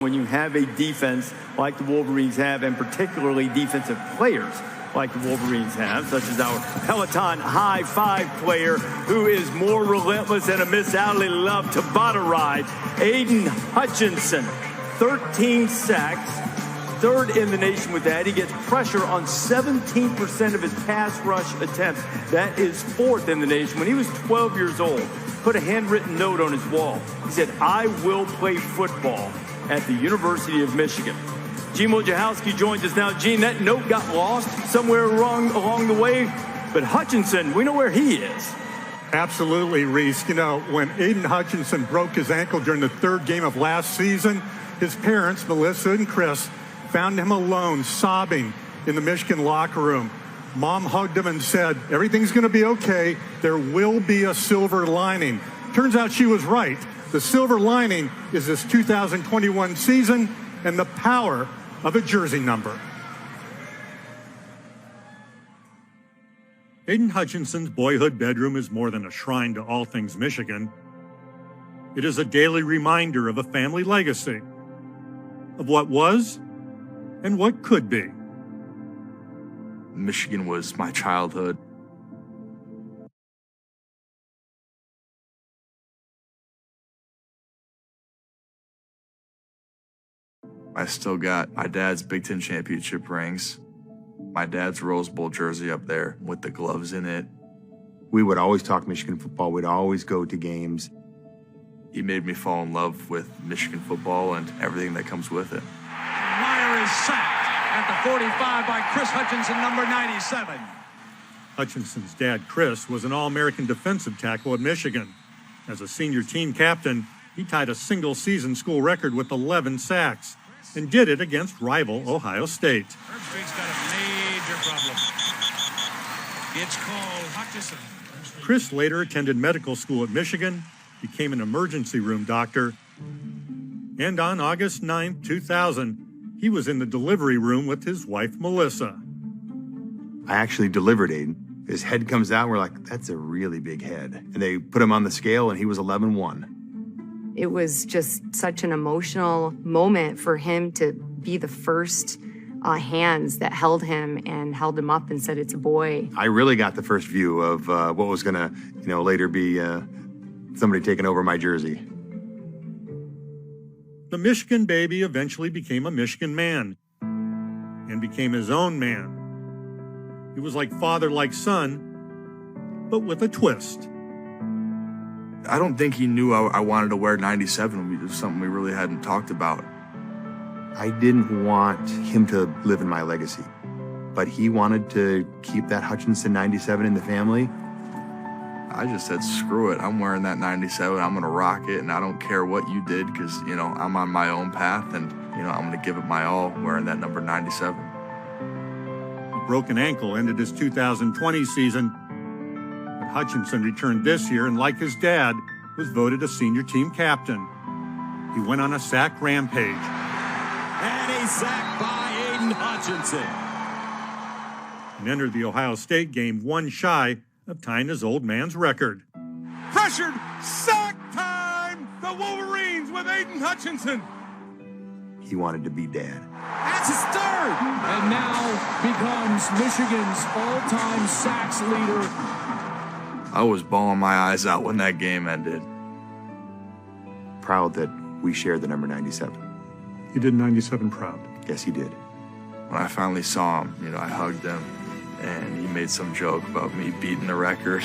When you have a defense like the Wolverines have, and particularly defensive players like the Wolverines have, such as our Peloton High Five player, who is more relentless and a Miss Alley love to bottom ride, Aidan Hutchinson, 13 sacks, third in the nation with that. He gets pressure on 17% of his pass rush attempts. That is fourth in the nation. When he was 12 years old, put a handwritten note on his wall. He said, "I will play football at the University of Michigan." Gene Wojciechowski joins us now. Gene, that note got lost somewhere along the way, but Hutchinson, we know where he is. Absolutely, Reese. You know, when Aidan Hutchinson broke his ankle during the third game of last season, his parents, Melissa and Chris, found him alone, sobbing in the Michigan locker room. Mom hugged him and said, "Everything's going to be okay. There will be a silver lining." Turns out she was right. The silver lining is this 2021 season and the power of a jersey number. Aidan Hutchinson's boyhood bedroom is more than a shrine to all things Michigan. It is a daily reminder of a family legacy, of what was and what could be. Michigan was my childhood. I still got my dad's Big Ten championship rings, my dad's Rose Bowl jersey up there with the gloves in it. We would always talk Michigan football. We'd always go to games. He made me fall in love with Michigan football and everything that comes with it. Meyer is sacked at the 45 by Chris Hutchinson, number 97. Hutchinson's dad, Chris, was an All-American defensive tackle at Michigan. As a senior team captain, he tied a single-season school record with 11 sacks and did it against rival Ohio State. Herb Street's got a major problem. It's called Hutchinson. Chris later attended medical school at Michigan, became an emergency room doctor, and on August 9, 2000, he was in the delivery room with his wife, Melissa. I actually delivered Aidan. His head comes out, and we're like, that's a really big head. And they put him on the scale, and he was 11-1. It was just such an emotional moment for him to be the first hands that held him and held him up and said, "It's a boy." I really got the first view of what was going to, later be somebody taking over my jersey. The Michigan baby eventually became a Michigan man and became his own man. It was like father, like son, but with a twist. I don't think he knew I wanted to wear 97. It was something we really hadn't talked about. I didn't want him to live in my legacy, but he wanted to keep that Hutchinson 97 in the family. I just said, screw it. I'm wearing that 97. I'm going to rock it, and I don't care what you did because, I'm on my own path, and, I'm going to give it my all wearing that number 97. A broken ankle ended his 2020 season. Hutchinson returned this year and, like his dad, was voted a senior team captain. He went on a sack rampage. And a sack by Aidan Hutchinson. And entered the Ohio State game one shy of tying his old man's record. Pressured, sack time! The Wolverines with Aidan Hutchinson. He wanted to be dad. That's his third! And now becomes Michigan's all-time sacks leader. I was bawling my eyes out when that game ended. Proud that we shared the number 97. You did 97 proud. Yes, he did. When I finally saw him, I hugged him, and he made some joke about me beating the record.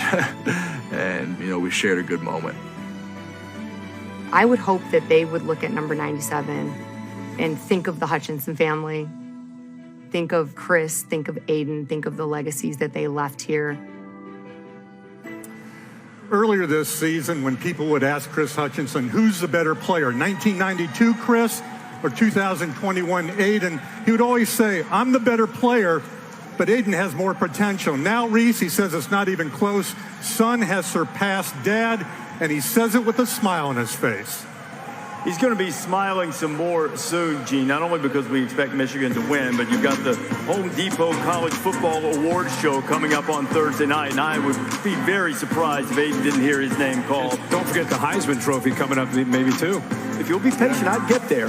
And, we shared a good moment. I would hope that they would look at number 97 and think of the Hutchinson family, think of Chris, think of Aidan, think of the legacies that they left here. Earlier this season, when people would ask Chris Hutchinson, who's the better player, 1992 Chris or 2021 Aidan, he would always say, I'm the better player, but Aidan has more potential. Now, Reese, he says it's not even close. Son has surpassed dad, and he says it with a smile on his face. He's going to be smiling some more soon, Gene, not only because we expect Michigan to win, but you've got the Home Depot College Football Awards show coming up on Thursday night, and I would be very surprised if Aidan didn't hear his name called. Don't forget the Heisman Trophy coming up maybe too. If you'll be patient, I'd get there.